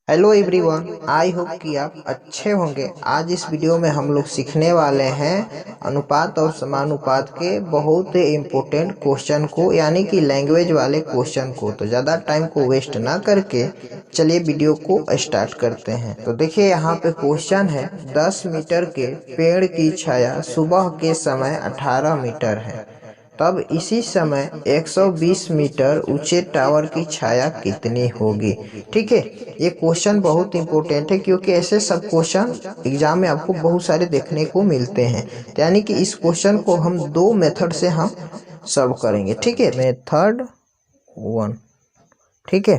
Hello everyone, I hope कि आप अच्छे होंगे। आज इस वीडियो में हम लोग सीखने वाले हैं अनुपात और समानुपात के बहुत ही इम्पोर्टेंट क्वेश्चन को, यानी कि लैंग्वेज वाले क्वेश्चन को। तो ज़्यादा टाइम को वेस्ट ना करके चलिए वीडियो को स्टार्ट करते हैं। तो देखिए यहाँ पे क्वेश्चन है, 10 मीटर के पेड़ की छाया सुबह के समय 18 मीटर है, तब इसी समय 120 मीटर ऊंचे टावर की छाया कितनी होगी। ठीक है, ये क्वेश्चन बहुत इंपॉर्टेंट है क्योंकि ऐसे सब क्वेश्चन एग्जाम में आपको बहुत सारे देखने को मिलते हैं। यानी कि इस क्वेश्चन को हम दो मेथड से हम सॉल्व करेंगे। ठीक है, मेथड 1। ठीक है,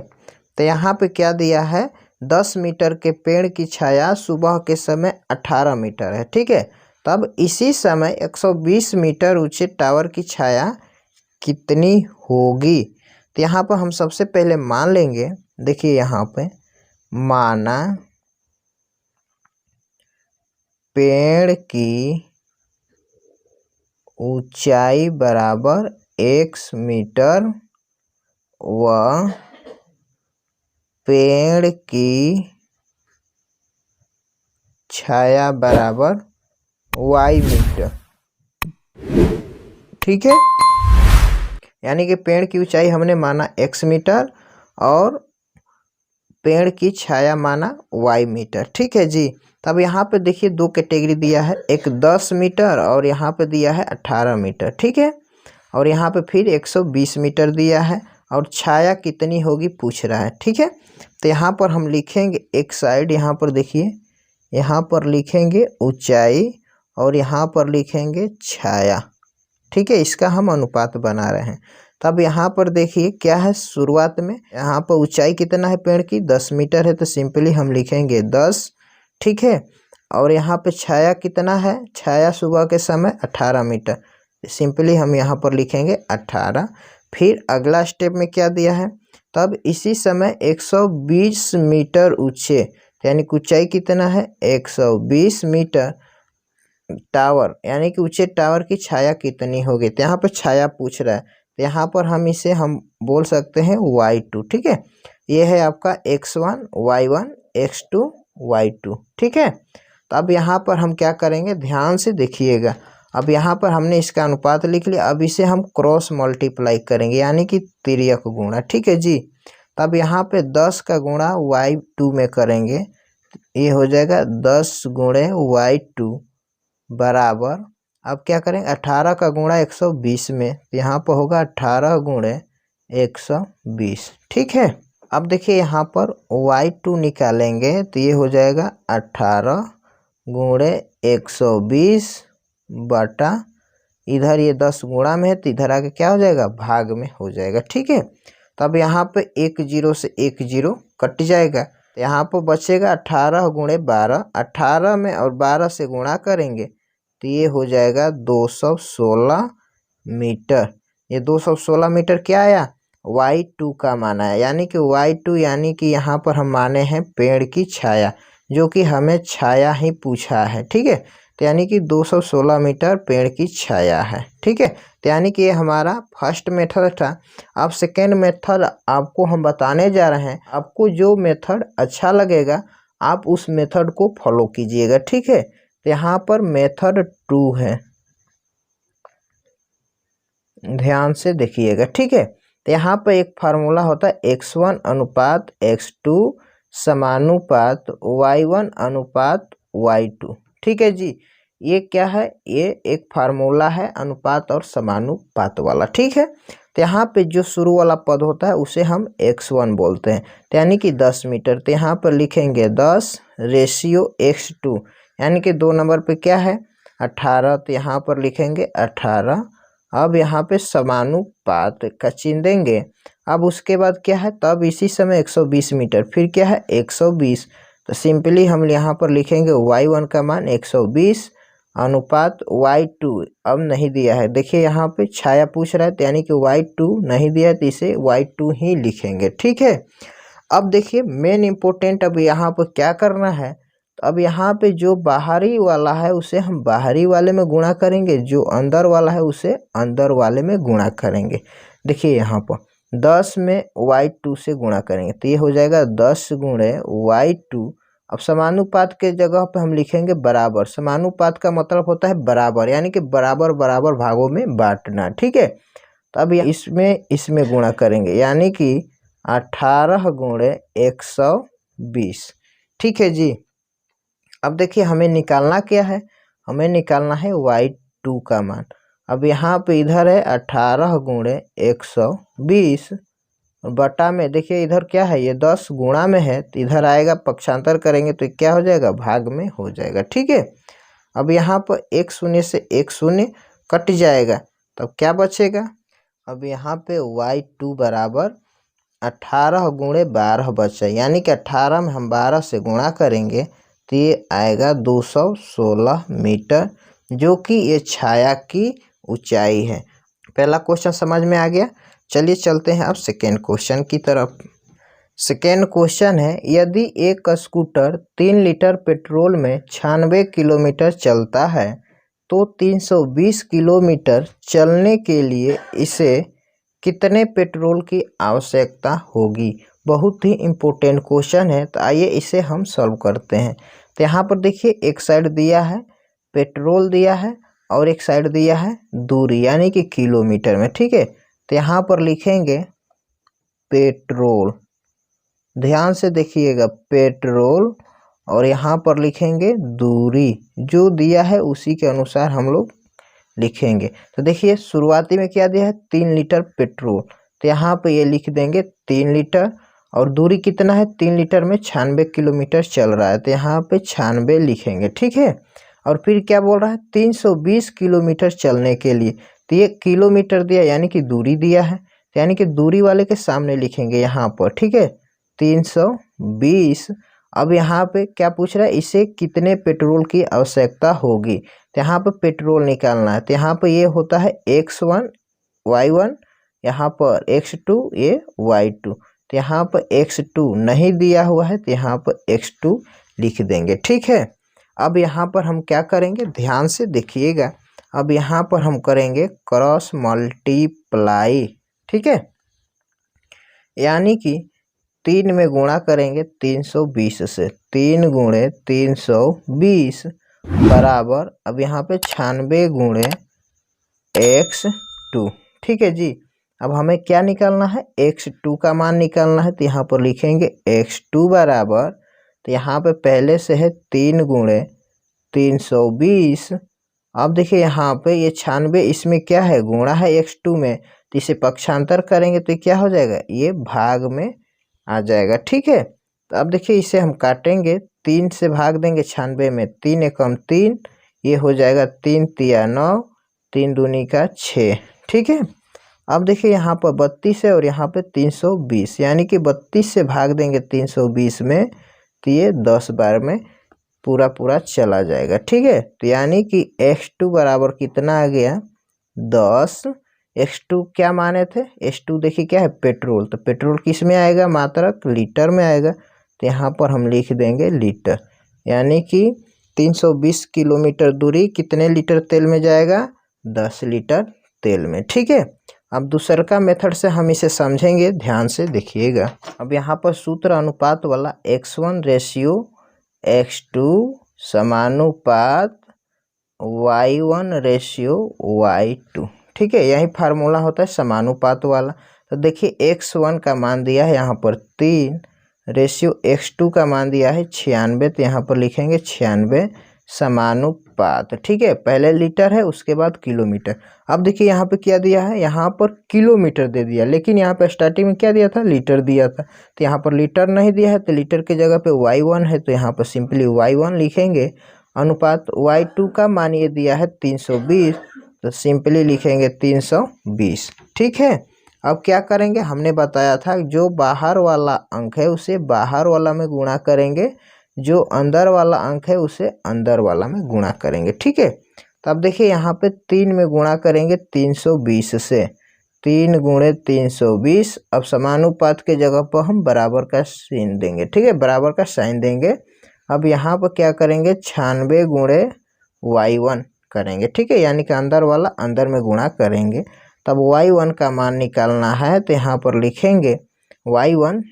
तो यहाँ पे क्या दिया है, 10 मीटर के पेड़ की छाया सुबह के समय 18 मीटर है। ठीक है, तब इसी समय 120 मीटर ऊंचे टावर की छाया कितनी होगी। तो यहाँ पर हम सबसे पहले मान लेंगे, देखिए यहाँ पे माना पेड़ की ऊंचाई बराबर x मीटर व पेड़ की छाया बराबर y मीटर। ठीक है, यानी कि पेड़ की ऊंचाई हमने माना x मीटर और पेड़ की छाया माना y मीटर। ठीक है जी, तब यहाँ पे देखिए दो कैटेगरी दिया है, एक 10 मीटर और यहाँ पे दिया है 18 मीटर। ठीक है, और यहाँ पे फिर 120 मीटर दिया है और छाया कितनी होगी पूछ रहा है। ठीक है, तो यहाँ पर हम लिखेंगे एक साइड, यहाँ पर देखिए यहाँ पर लिखेंगे ऊंचाई और यहाँ पर लिखेंगे छाया। ठीक है, इसका हम अनुपात बना रहे हैं। तब यहाँ पर देखिए क्या है, शुरुआत में यहाँ पर ऊंचाई कितना है पेड़ की, 10 मीटर है, तो सिंपली हम लिखेंगे 10। ठीक है, और यहाँ पे छाया कितना है, छाया सुबह के समय 18 मीटर, सिंपली हम यहाँ पर लिखेंगे 18। फिर अगला स्टेप में क्या दिया है, तब इसी समय 120 मीटर ऊंचे, यानी ऊंचाई कितना है 120 मीटर टावर, यानी कि ऊंचे टावर की छाया कितनी होगी। तो यहाँ पर छाया पूछ रहा है, तो यहाँ पर हम इसे हम बोल सकते हैं y2। ठीक है, ये है आपका x1 y1 x2 y2। ठीक है, तो अब यहाँ पर हम क्या करेंगे, ध्यान से देखिएगा। अब यहाँ पर हमने इसका अनुपात लिख लिया, अब इसे हम क्रॉस मल्टीप्लाई करेंगे, यानी कि तिर्यक गुणा। ठीक है जी, तब यहाँ पे 10 का गुणा y2 में करेंगे, ये हो जाएगा 10 गुणे y2 बराबर, अब क्या करेंगे 18 का गुणा 120 में, यहाँ पर होगा 18 गुणे 120। ठीक है, अब देखिए यहाँ पर y2 निकालेंगे तो ये हो जाएगा 18 गुणे 120 बटा, इधर ये 10 गुणा में है तो इधर आके क्या हो जाएगा, भाग में हो जाएगा। ठीक है, तब यहाँ पे 1 0 से 1 0 कट जाएगा, तो यहाँ पर बचेगा 18 गुणे 12, 18 में और 12 से गुणा करेंगे तो ये हो जाएगा 216 मीटर। ये 216 मीटर क्या आया, y2 का माना है, यानी कि y2 यानी कि यहाँ पर हम माने हैं पेड़ की छाया, जो कि हमें छाया ही पूछा है। ठीक है, तो यानी कि 216 मीटर पेड़ की छाया है। ठीक है, तो यानी कि ये हमारा फर्स्ट मेथड था। अब सेकेंड मेथड आपको हम बताने जा रहे हैं, आपको जो मेथड अच्छा लगेगा आप उस मेथड को फॉलो कीजिएगा। ठीक है, तो यहाँ पर मेथड 2 है, ध्यान से देखिएगा। ठीक है, तो यहाँ पर एक फार्मूला होता है x1 अनुपात x2 समानुपात y1 अनुपात y2। ठीक है जी, ये क्या है, ये एक फार्मूला है अनुपात और समानुपात वाला। ठीक है, तो यहाँ पे जो शुरू वाला पद होता है उसे हम x1 बोलते हैं, तो यानी कि 10 मीटर। तो यहाँ पर लिखेंगे 10 रेशियो x2, यानी कि 2 नंबर पे क्या है 18, तो यहाँ पर लिखेंगे 18। अब यहाँ पे समानुपात का चिन्ह देंगे। अब उसके बाद क्या है, तब इसी समय 120 मीटर, फिर क्या है 120, तो सिंपली हम यहाँ पर लिखेंगे y1 का मान 120 अनुपात y2, अब नहीं दिया है, देखिए यहाँ पे छाया पूछ रहा है, तो यानी कि y2 नहीं दिया है तो इसे y2 ही लिखेंगे। ठीक है, अब देखिए मेन इम्पोर्टेंट, अब यहाँ पर क्या करना है, तो अब यहाँ पे जो बाहरी वाला है उसे हम बाहरी वाले में गुणा करेंगे, जो अंदर वाला है उसे अंदर वाले में गुणा करेंगे। देखिए यहाँ पर 10 में y2 से गुणा करेंगे तो ये हो जाएगा 10 गुणे y2। अब समानुपात के जगह पे हम लिखेंगे बराबर। समानुपात का मतलब होता है बराबर, यानी कि बराबर बराबर भागों में बांटना। ठीक है, तो अब इसमें गुणा करेंगे, यानी कि 18 गुणे 120। ठीक है जी। अब देखिए हमें निकालना क्या है, हमें निकालना है y2 का मान। अब यहाँ पे इधर है 18 गुणे 120 और बटा में देखिए इधर क्या है, ये 10 गुणा में है तो इधर आएगा, पक्षांतर करेंगे तो क्या हो जाएगा, भाग में हो जाएगा। ठीक है, अब यहाँ पर एक शून्य से एक शून्य कट जाएगा, तब क्या बचेगा। अब यहाँ पे y2 बराबर 18 गुणे 12 बचा, यानी कि 18 में हम 12 से गुणा करेंगे तो ये आएगा 216 मीटर, जो कि ये छाया की ऊंचाई है। पहला क्वेश्चन समझ में आ गया। चलिए चलते हैं अब सेकेंड क्वेश्चन की तरफ। सेकेंड क्वेश्चन है, यदि एक स्कूटर 3 लीटर पेट्रोल में 96 किलोमीटर चलता है तो 320 किलोमीटर चलने के लिए इसे कितने पेट्रोल की आवश्यकता होगी। बहुत ही इम्पोर्टेंट क्वेश्चन है, तो आइए इसे हम सॉल्व करते हैं। तो यहाँ पर देखिए एक साइड दिया है पेट्रोल दिया है और एक साइड दिया है दूरी, यानी कि किलोमीटर में। ठीक है, तो यहाँ पर लिखेंगे पेट्रोल, ध्यान से देखिएगा पेट्रोल, और यहाँ पर लिखेंगे दूरी, जो दिया है उसी के अनुसार हम लोग लिखेंगे। तो देखिए शुरुआती में क्या दिया है, 3 लीटर पेट्रोल, तो यहाँ पे ये लिख देंगे 3 लीटर, और दूरी कितना है, 3 लीटर में 96 किलोमीटर चल रहा है तो यहाँ पे 96 लिखेंगे। ठीक है, और फिर क्या बोल रहा है, 320 किलोमीटर चलने के लिए, तो ये किलोमीटर दिया यानी कि दूरी दिया है, तो यानी कि दूरी वाले के सामने लिखेंगे यहाँ पर। ठीक है, 320। अब यहाँ पे क्या पूछ रहा है, इसे कितने पेट्रोल की आवश्यकता होगी, तो यहाँ पर पेट्रोल निकालना है। तो यहाँ पर ये होता है x1 y1, यहाँ पर x2 ये y2, तो यहाँ पर x2 नहीं दिया हुआ है तो यहाँ पर x2 लिख देंगे। ठीक है, अब यहाँ पर हम क्या करेंगे, ध्यान से देखिएगा। अब यहाँ पर हम करेंगे क्रॉस मल्टीप्लाई। ठीक है, यानी कि 3 में गुणा करेंगे 320 से, 3 गुणे 320 बराबर, अब यहाँ पे 96 गुणे x2। ठीक है जी, अब हमें क्या निकालना है, x2 का मान निकालना है, तो यहाँ पर लिखेंगे x2 बराबर, तो यहाँ पे पहले से है 3 गुणे 320। अब देखिए यहाँ पे ये 96, इसमें क्या है, गुणा है x2 में, तो इसे पक्षांतर करेंगे तो क्या हो जाएगा, ये भाग में आ जाएगा। ठीक है, तो अब देखिए इसे हम काटेंगे, 3 से भाग देंगे 96 में, 3 एकम 3, ये हो जाएगा 3 तिया 9, 3 दूनी का 6। ठीक है, अब देखिए यहाँ पर 32 है और यहाँ पे 320, यानी कि 32 से भाग देंगे 320 में तो ये 10 बार में पूरा पूरा चला जाएगा। ठीक है, तो यानी कि x2 बराबर कितना आ गया, 10। x2 क्या माने थे, x2 देखिए क्या है, पेट्रोल, तो पेट्रोल किस में आएगा, मात्रक लीटर में आएगा, तो यहाँ पर हम लिख देंगे लीटर, यानी कि 320 किलोमीटर दूरी कितने लीटर तेल में जाएगा, 10 लीटर तेल में। ठीक है, अब दूसर का मेथड से हम इसे समझेंगे, ध्यान से देखिएगा। अब यहाँ पर सूत्र अनुपात वाला x1 ratio x2 समानुपात y1 ratio y2। ठीक है, यही फार्मूला होता है समानुपात वाला। तो देखिए x1 का मान दिया है यहाँ पर 3, रेशियो x2 का मान दिया है 96, तो यहाँ पर लिखेंगे 96 समानुपात। ठीक है, पहले लीटर है उसके बाद किलोमीटर। अब देखिए यहाँ पे क्या दिया है, यहाँ पर किलोमीटर दे दिया, लेकिन यहाँ पे स्टार्टिंग में क्या दिया था, लीटर दिया था, तो यहाँ पर लीटर नहीं दिया है, तो लीटर के जगह पे y1 है, तो यहाँ पर सिंपली y1 लिखेंगे। अनुपात y2 का मान ये दिया है 320, तो सिंपली लिखेंगे 320। ठीक है, अब क्या करेंगे, हमने बताया था जो बाहर वाला अंक है उसे बाहर वाला में गुणा करेंगे, जो अंदर वाला अंक है उसे अंदर वाला में गुणा करेंगे। ठीक है, तो अब देखिए यहाँ पे 3 में गुणा करेंगे 320 से, 3 गुणे 320। अब समानुपात के जगह पर हम बराबर का साइन देंगे। ठीक है, बराबर का साइन देंगे। अब यहाँ पर क्या करेंगे, 96 गुणे y1 करेंगे। ठीक है, यानी कि अंदर वाला अंदर में गुणा करेंगे, तब y1 का मान निकालना है तो यहाँ पर लिखेंगे y1।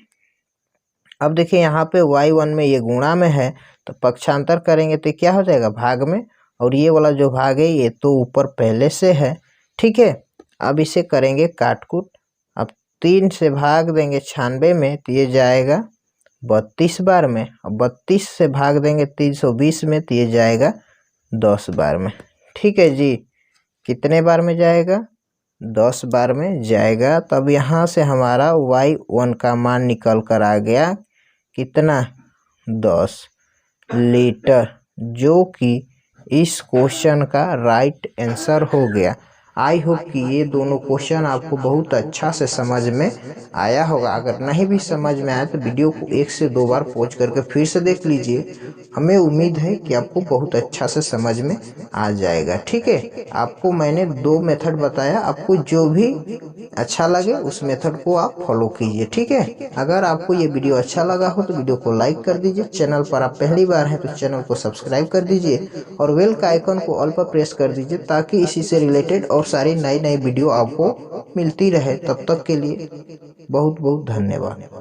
अब देखिए यहाँ पे y1 में ये गुणा में है तो पक्षांतर करेंगे तो क्या हो जाएगा भाग में, और ये वाला जो भाग है ये तो ऊपर पहले से है। ठीक है, अब इसे करेंगे काट कूट। अब 3 से भाग देंगे 96 में तो ये जाएगा 32 बार में, और 32 से भाग देंगे 320 में तो ये जाएगा 10 बार में। ठीक है जी, कितने बार में जाएगा 10 बार में जाएगा। तब यहाँ से हमारा y1 का मान निकल कर आ गया कितना 10 लीटर, जो कि इस क्वेश्चन का राइट आंसर हो गया। आई होप कि ये दोनों क्वेश्चन आपको बहुत अच्छा से समझ में आया होगा। अगर नहीं भी समझ में आया तो वीडियो को 1 से 2 बार पॉज करके फिर से देख लीजिए। हमें उम्मीद है कि आपको बहुत अच्छा से समझ में आ जाएगा। ठीक है, आपको मैंने 2 मेथड बताया, आपको जो भी अच्छा लगे उस मेथड को आप फॉलो कीजिए। ठीक है, अगर आपको ये वीडियो अच्छा लगा हो तो वीडियो को लाइक कर दीजिए। चैनल पर आप पहली बार हैं तो चैनल को सब्सक्राइब कर दीजिए और बेल का आइकन को ऑल पर प्रेस कर दीजिए, ताकि इसी से रिलेटेड और सारी नई वीडियो आपको मिलती रहे। तब तक के लिए बहुत बहुत धन्यवाद।